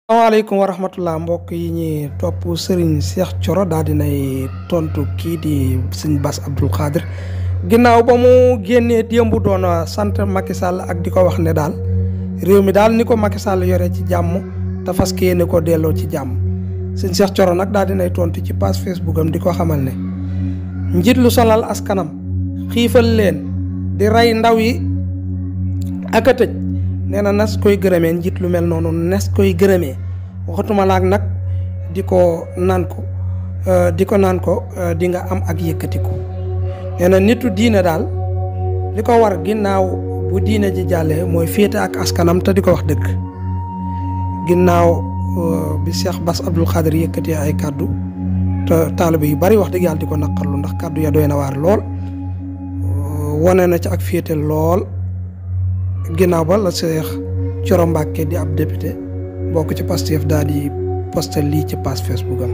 Assalamualaikum warahmatullah mbokk yi ñi top Serigne Cheikh Thioro daal dinay tontu ki di Serigne Bass Abdou Khadre ginaaw ba mu génnee démb doon sant Macky Sall ak diko wax ne daal réew mi daal niko Macky Sall yoré ci jamm ta faské ne ko délo ci jamm Serigne Cheikh Thioro nak daal dinay tontu ci page Facebook am diko xamal ne njit lu solal askanam xifal leen di ray ndaw yi ak tej neena nas koy gërëmee njit lu mel nonu nas koy gërëmee waxatuma laak nak diko nan ko di nga am ak yëkkatiku neena nitu diine dal liko war ginnaw bu diine ji jàllee moy féete ak askanam te diko wax deug ginnaw bi Cheikh Bass Abdou Khadre yëkkati ay kaddu te taalibe yu bari wax deug yalla diko naqarlu ndax kaddu ya doyna war lool woné na ci ak féete lool ginaaw ba la Cheikh Thioro Mbacké di ab député bokk ci Pastef daal di posté lii ci page Facebook am